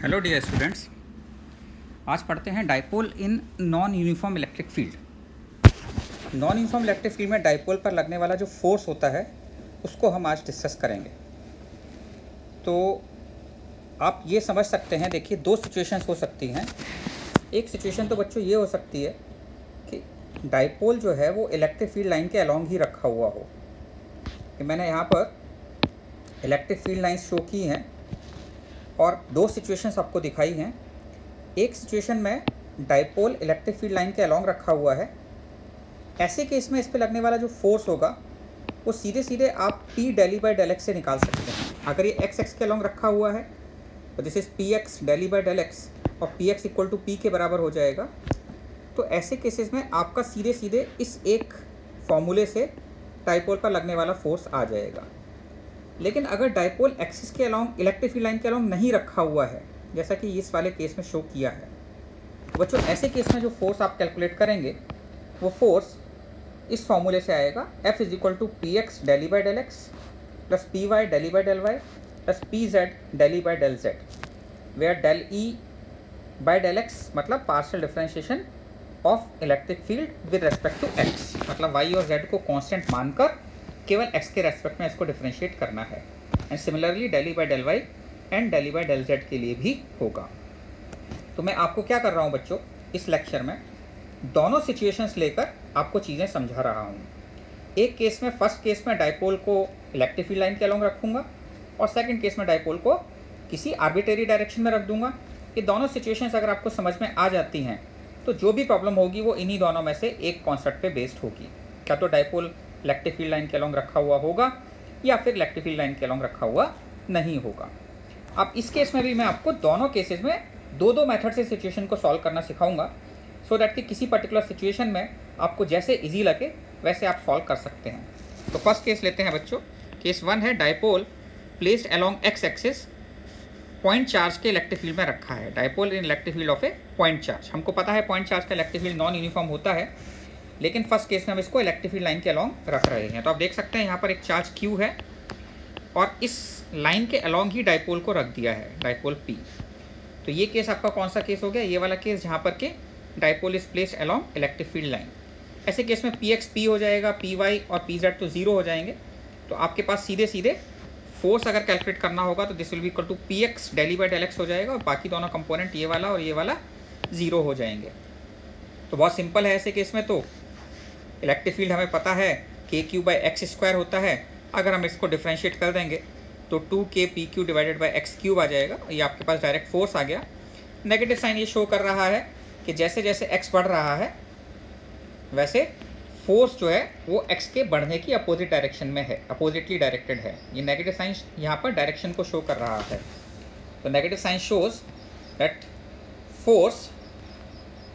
Hello dear students, आज पढ़ते हैं dipole in non uniform electric field. Non uniform electric field में dipole पर लगने वाला जो फोर्स होता है उसको हम आज डिस्कस करेंगे। तो आप ये समझ सकते हैं, देखिए दो सिचुएशंस हो सकती हैं। एक सिचुएशन तो बच्चों ये हो सकती है कि डाइपोल जो है वो इलेक्ट्रिक फील्ड लाइन के अलॉन्ग ही रखा हुआ हो। कि मैंने यहाँ पर इलेक्ट्रिक फील्ड लाइन्स शो की हैं और दो सिचुएशंस आपको दिखाई हैं। एक सिचुएशन में डाइपोल इलेक्ट्रिक फील्ड लाइन के अलॉन्ग रखा हुआ है। ऐसे केस में इस पे लगने वाला जो फोर्स होगा वो सीधे सीधे आप P del by del x से निकाल सकते हैं। अगर ये एक्स के अलॉन्ग रखा हुआ है तो this is P X del E by del X और P X equal to P के बराबर हो जाएगा। तो ऐसे केसेस में आपका सीधे सीधे इस एक फॉर्मूले से डाइपोल पर लगने वाला फोर्स आ जाएगा। लेकिन अगर डाइपोल एक्सिस के अलॉन्ग इलेक्ट्रिक फील्ड लाइन के अलॉन्ग नहीं रखा हुआ है, जैसा कि इस वाले केस में शो किया है, तो बच्चों ऐसे केस में जो फोर्स आप कैलकुलेट करेंगे वो फोर्स इस फॉर्मूले से आएगा। F is equal to P X del E by del X plus P Y del E by del Y plus P Z del E by del Z, where del E by del X मतलब partial differentiation of electric field with respect to X, मतलब Y और Z को constant मानकर केवल x के respect में इसको differentiate करना है। And similarly del by del y and del by del z के लिए भी होगा। तो मैं आपको क्या कर रहा हूँ बच्चों, इस लेक्चर में दोनों सिचुएशंस लेकर आपको चीज़ें समझा रहा हूँ। एक केस में, फर्स्ट केस में डाइपोल को इलेक्ट्रिक फील्ड लाइन के अलॉन्ग रखूँगा और सेकंड केस में डाइपोल को किसी आर्बिट्रेरी डायरेक्शन में रख दूँगा। ये दोनों सिचुएशंस अगर आपको समझ में आ जाती हैं तो जो भी प्रॉब्लम होगी वो इन्हीं दोनों में से एक कॉन्सेप्ट पे बेस्ड होगी। क्या तो डाइपोल इलेक्ट्रिक फील्ड लाइन के अलॉन्ग रखा हुआ होगा या फिर इलेक्ट्रिक फील्ड लाइन के अलॉन्ग रखा हुआ नहीं होगा। अब इस केस में भी मैं आपको दोनों केसेस में दो मेथड से सिचुएशन को सॉल्व करना सिखाऊंगा, सो दैट कि किसी पर्टिकुलर सिचुएशन में आपको जैसे इजी लगे वैसे आप सॉल्व कर सकते हैं। तो फर्स्ट केस लेते हैं बच्चों। केस 1 है dipole placed along x axis, point charge के इलेक्ट्रिक फील्ड में रखा है। Dipole in electric field of A point charge. हमको पता है पॉइंट चार्ज का इलेक्ट्रिक फील्ड नॉन यूनिफॉर्म होता है, लेकिन फर्स्ट केस में हम इसको इलेक्ट्रिक फील्ड लाइन के अलॉन्ग रख रहे हैं। तो आप देख सकते हैं यहाँ पर एक चार्ज Q है और इस लाइन के अलॉन्ग ही डाइपोल को रख दिया है, डाइपोल P। तो ये केस आपका कौन सा केस हो गया? ये वाला केस जहाँ पर के dipole is placed along electric field line. ऐसे केस में Px P हो जाएगा, Py और Pz तो 0 हो जाएंगे। तो आपके पास सीधे सीधे फोर्स अगर कैलकुलेट करना होगा तो this will be equal to Px del by del x हो जाएगा और बाकी दोनों कंपोनेंट ये वाला और ये वाला 0 हो जाएंगे। तो बहुत सिंपल है। ऐसे केस में तो इलेक्ट्रिक फील्ड हमें पता है KQ बाई एक्स स्क्वायर होता है। अगर हम इसको डिफ्रेंशिएट कर देंगे तो 2KPQ divided by x cube आ जाएगा। ये आपके पास डायरेक्ट फोर्स आ गया। नेगेटिव साइन ये शो कर रहा है कि जैसे जैसे x बढ़ रहा है वैसे फोर्स जो है वो x के बढ़ने की अपोजिट डायरेक्शन में है, अपोजिटली डायरेक्टेड है। ये नेगेटिव साइन यहाँ पर डायरेक्शन को शो कर रहा है। तो negative sign shows that force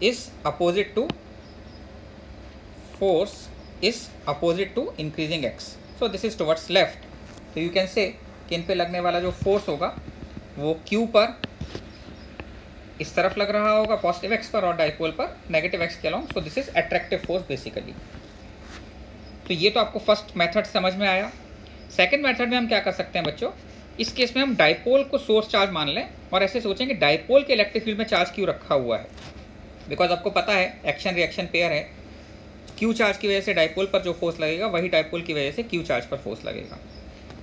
is opposite to increasing x। So this is towards left. तो यू कैन से कि इन पे लगने वाला जो फोर्स होगा वो Q पर इस तरफ लग रहा होगा पॉजिटिव x पर और डाइपोल पर नेगेटिव x के along. So this is attractive force basically. तो ये तो आपको फर्स्ट मेथड समझ में आया। सेकंड मेथड में हम क्या कर सकते हैं बच्चों, इस केस में हम डाइपोल को सोर्स चार्ज मान लें और ऐसे सोचें कि डाइपोल के इलेक्ट्रिक फील्ड में चार्ज क्यों रखा हुआ है। बिकॉज आपको पता है एक्शन रिएक्शन पेयर है। Q चार्ज की वजह से डाइपोल पर जो फोर्स लगेगा वही डाइपोल की वजह से Q चार्ज पर फोर्स लगेगा।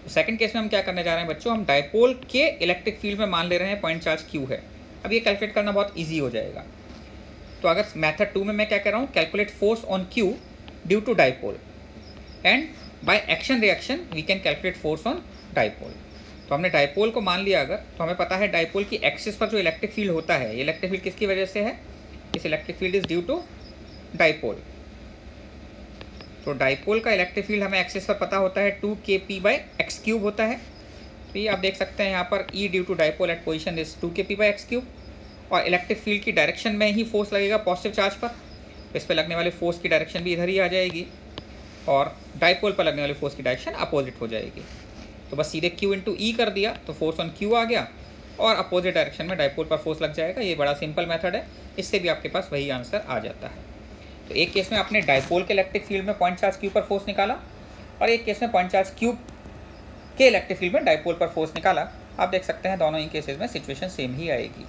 तो सेकंड केस में हम क्या करने जा रहे हैं बच्चों, हम डाइपोल के इलेक्ट्रिक फील्ड में मान ले रहे हैं पॉइंट चार्ज Q है। अब ये कैलकुलेट करना बहुत इजी हो जाएगा। तो अगर मेथड 2 में मैं क्या कर रहा हूँ, calculate force on Q due to dipole and by action reaction we can calculate force on dipole. तो हमने डाइपोल को मान लिया अगर, तो हमें पता है डाइपोल की एक्सिस पर जो इलेक्ट्रिक फील्ड होता है, ये इलेक्ट्रिक फील्ड किसकी वजह से है? इस electric field is due to dipole. तो डाइपोल का इलेक्ट्रिक फील्ड हमें एक्सिस पर पता होता है 2kp बाई एक्स क्यूब होता है। तो ये आप देख सकते हैं यहाँ पर E due to dipole at position is 2kp by x cube और इलेक्ट्रिक फील्ड की डायरेक्शन में ही फोर्स लगेगा पॉजिटिव चार्ज पर। तो इस पर लगने वाले फोर्स की डायरेक्शन भी इधर ही आ जाएगी और डाइपोल पर लगने वाली फोर्स की डायरेक्शन अपोजिट हो जाएगी। तो बस सीधे Q इंटू E कर दिया तो फोर्स ऑन Q आ गया और अपोजिट डायरेक्शन में डाइपोल पर फोर्स लग जाएगा। ये बड़ा सिंपल मेथड है, इससे भी आपके पास वही आंसर आ जाता है। तो एक केस में आपने डाइपोल के इलेक्ट्रिक फील्ड में पॉइंट चार्ज Q पर फोर्स निकाला और एक केस में पॉइंट चार्ज Q के इलेक्ट्रिक फील्ड में डाइपोल पर फोर्स निकाला। आप देख सकते हैं दोनों ही केसेस में सिचुएशन सेम ही आएगी।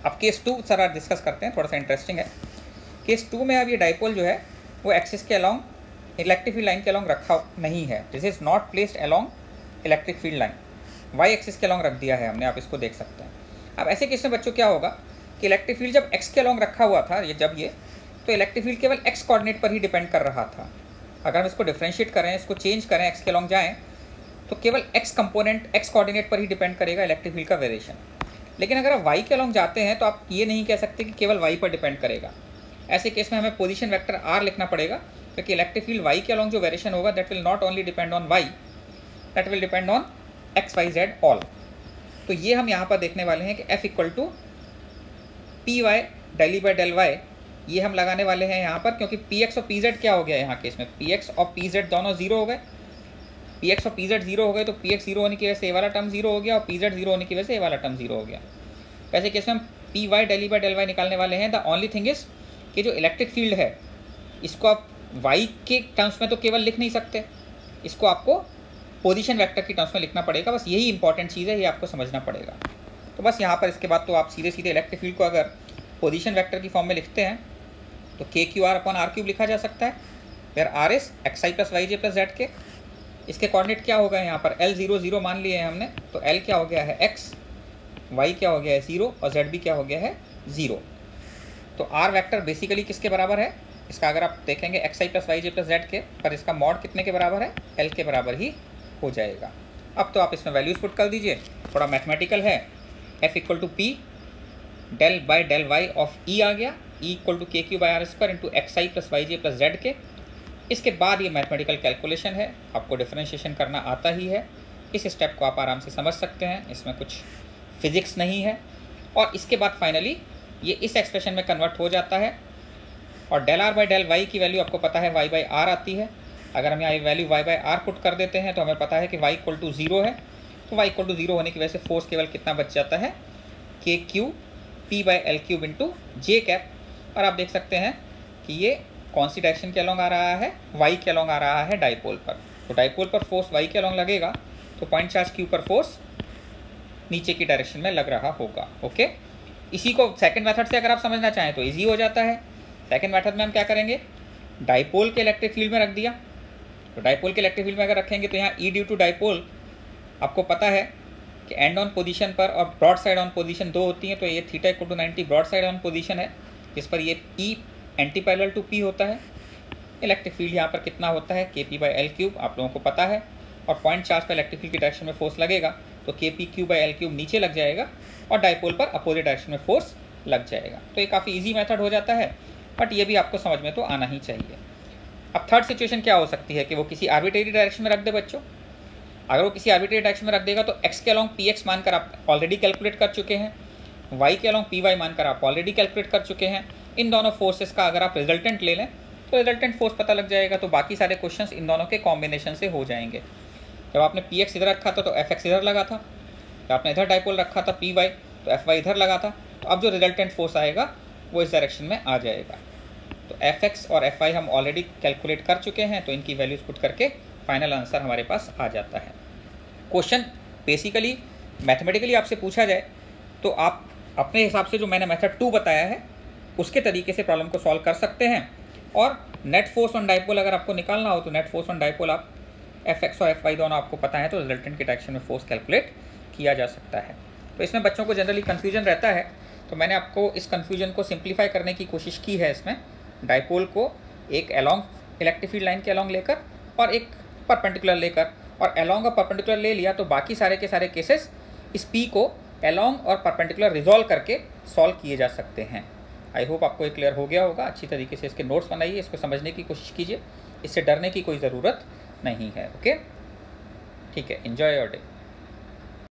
अब केस 2 सर डिस्कस करते हैं, थोड़ा सा इंटरेस्टिंग है। केस 2 में अब ये डाइपोल जो है वो एक्सिस के अलॉन्ग इलेक्ट्रिक फील्ड लाइन के अलॉन्ग रखा नहीं है। This is not placed along electric field line, y axis के अलॉन्ग रख दिया है हमने, आप इसको देख सकते हैं। अब ऐसे केस में बच्चों क्या होगा कि इलेक्ट्रिक फील्ड जब एक्स के अलॉन्ग रखा हुआ था ये तो इलेक्ट्रिक फील्ड केवल एक्स कोऑर्डिनेट पर ही डिपेंड कर रहा था। अगर हम इसको डिफरेंशिएट करें, इसको चेंज करें, एक्स के अलॉन्ग जाएँ तो केवल एक्स कंपोनेंट एक्स कोऑर्डिनेट पर ही डिपेंड करेगा इलेक्ट्रिक फील्ड का वेरिएशन। लेकिन अगर आप वाई के अलॉन्ग जाते हैं तो आप ये नहीं कह सकते कि केवल वाई पर डिपेंड करेगा। ऐसे केस में हमें पोजीशन वेक्टर आर लिखना पड़ेगा, क्योंकि इलेक्ट्रिक फील्ड वाई के अलॉन्ग जो वेरिएशन होगा that will not only depend on y, that will depend on x y z all. तो ये हम यहाँ पर देखने वाले हैं कि F equal to p y del E by del y, ये हम लगाने वाले हैं यहाँ पर, क्योंकि पी एक्स और पी जेड क्या हो गया यहाँ केस में, पी एक्स और पी जेड दोनों जीरो हो गए। पी एक्स और पी जेड जीरो हो गए तो पी एक्स जीरो होने की वजह से ये वाला टर्म जीरो हो गया और पी जेड जीरो होने की वजह से ये वाला टर्म जीरो हो गया। वैसे केस में हम p y del E by del y निकालने वाले हैं। द ओनली थिंग इज कि जो इलेक्ट्रिक फील्ड है इसको आप वाई के टर्म्स में तो केवल लिख नहीं सकते, इसको आपको पोजीशन वेक्टर की टर्म्स में लिखना पड़ेगा। बस यही इंपॉर्टेंट चीज़ है, ये आपको समझना पड़ेगा। तो बस यहाँ पर इसके बाद तो आप सीधे सीधे इलेक्ट्रिक फील्ड को अगर पोजीशन वेक्टर की फॉर्म में लिखते हैं तो k q r upon r cube लिखा जा सकता है, where r is x I plus Y J plus Z के। इसके कोऑर्डिनेट क्या होगा यहाँ पर एल 0 0 मान लिए हैं हमने, तो एल क्या हो गया है एक्स, वाई क्या हो गया है 0 और जेड भी क्या हो गया है 0। तो आर वेक्टर बेसिकली किसके बराबर है, इसका अगर आप देखेंगे एक्स आई प्लस वाई जे प्लस जेड के, पर इसका मॉड कितने के बराबर है, एल के बराबर ही हो जाएगा। अब तो आप इसमें वैल्यूज पुट कर दीजिए, थोड़ा मैथमेटिकल है। F equal to P del by del Y of E आ गया, E equal to K Q by R square into X I plus Y J plus Z के। इसके बाद ये मैथमेटिकल कैलकुलेशन है, आपको डिफरेंशिएशन करना आता ही है, इस स्टेप को आप आराम से समझ सकते हैं, इसमें कुछ फिजिक्स नहीं है। और इसके बाद फाइनली ये इस एक्सप्रेशन में कन्वर्ट हो जाता है और del r by del y की वैल्यू आपको पता है वाई बाई आर आती है। अगर हम यहाँ ये value y by r put कर देते हैं तो हमें पता है कि वाई इक्वल टू 0 है, तो वाई इक्वल टू 0 होने की वजह से फोर्स केवल कितना बच जाता है, के Q P by L cube into J cap. और आप देख सकते हैं कि ये कौन सी डायरेक्शन के अलॉन्ग आ रहा है, वाई के अलॉन्ग आ रहा है डाइपोल पर। तो डाइपोल पर फोर्स वाई के अलॉन्ग लगेगा तो पॉइंट चार्ज क्यू पर फोर्स नीचे की डायरेक्शन में लग रहा होगा। ओके, इसी को सेकंड मेथड से अगर आप समझना चाहें तो इजी हो जाता है। सेकंड मेथड में हम क्या करेंगे, डाइपोल के इलेक्ट्रिक फील्ड में रख दिया, तो डाइपोल के इलेक्ट्रिक फील्ड में अगर रखेंगे तो यहाँ ई ड्यू टू डाइपोल आपको पता है कि एंड ऑन पोजीशन पर और ब्रॉड साइड ऑन पोजीशन दो होती हैं, तो ये theta equal to 90 broadside on position है, जिस पर ये E antiparallel to p होता है। इलेक्ट्रिक फील्ड यहाँ पर कितना होता है, के पी बाई एल क्यूब, आप लोगों को पता है। और पॉइंट चार्ज पर इलेक्ट्रिक फील्ड की डायरेक्शन में फोर्स लगेगा तो के P Q by L cube नीचे लग जाएगा और डाइपोल पर अपोजिट डायरेक्शन में फोर्स लग जाएगा। तो ये काफ़ी ईजी मेथड हो जाता है, बट ये भी आपको समझ में तो आना ही चाहिए। अब थर्ड सिचुएशन क्या हो सकती है कि वो किसी आर्बिट्रेरी डायरेक्शन में रख दे बच्चों। अगर वो किसी आर्बिट्रेरी डायरेक्शन में रख देगा तो एक्स के अलॉन्ग पी एक्स मानकर आप ऑलरेडी कैलकुलेट कर चुके हैं, वाई के अलॉन्ग पी वाई मानकर आप ऑलरेडी कैलकुलेट कर चुके हैं। इन दोनों फोर्सेस का अगर आप रिजल्टेंट ले लें तो रिजल्टेंट फोर्स पता लग जाएगा, तो बाकी सारे क्वेश्चंस इन दोनों के कॉम्बिनेशन से हो जाएंगे। जब आपने पी एक्स इधर रखा था तो एफ एक्स इधर लगा था, जब आपने इधर डाइपोल रखा था पी वाई तो एफ वाई इधर लगा था, तो अब जो रिजल्टेंट फोर्स आएगा वो इस डायरेक्शन में आ जाएगा। तो एफ एक्स और एफ वाई हम ऑलरेडी कैलकुलेट कर चुके हैं, तो इनकी वैल्यूज पुट करके फाइनल आंसर हमारे पास आ जाता है। क्वेश्चन बेसिकली मैथमेटिकली आपसे पूछा जाए तो आप अपने हिसाब से जो मैंने मेथड 2 बताया है उसके तरीके से प्रॉब्लम को सॉल्व कर सकते हैं। और नेट फोर्स ऑन डाइपोल अगर आपको निकालना हो तो नेट फोर्स ऑन डाइपोल आप एफ एक्स और एफ वाई दोनों आपको पता है, तो रिजल्टेंट की डायरेक्शन में फोर्स कैलकुलेट किया जा सकता है। तो इसमें बच्चों को जनरली कन्फ्यूजन रहता है, तो मैंने आपको इस कन्फ्यूजन को सिंप्लीफाई करने की कोशिश की है। इसमें डाइपोल को एक अलॉन्ग इलेक्ट्रिक फील्ड लाइन के अलॉन्ग लेकर और एक परपेंडिकुलर लेकर, और अलॉन्ग और परपेंडिकुलर ले लिया तो बाकी सारे के सारे केसेस इस पी को अलॉन्ग और परपेंडिकुलर रिजॉल्व करके सॉल्व किए जा सकते हैं। आई होप आपको ये क्लियर हो गया होगा। अच्छी तरीके से इसके नोट्स बनाइए, इसको समझने की कोशिश कीजिए, इससे डरने की कोई ज़रूरत नहीं है। ओके, ठीक है, एंजॉय योर डे।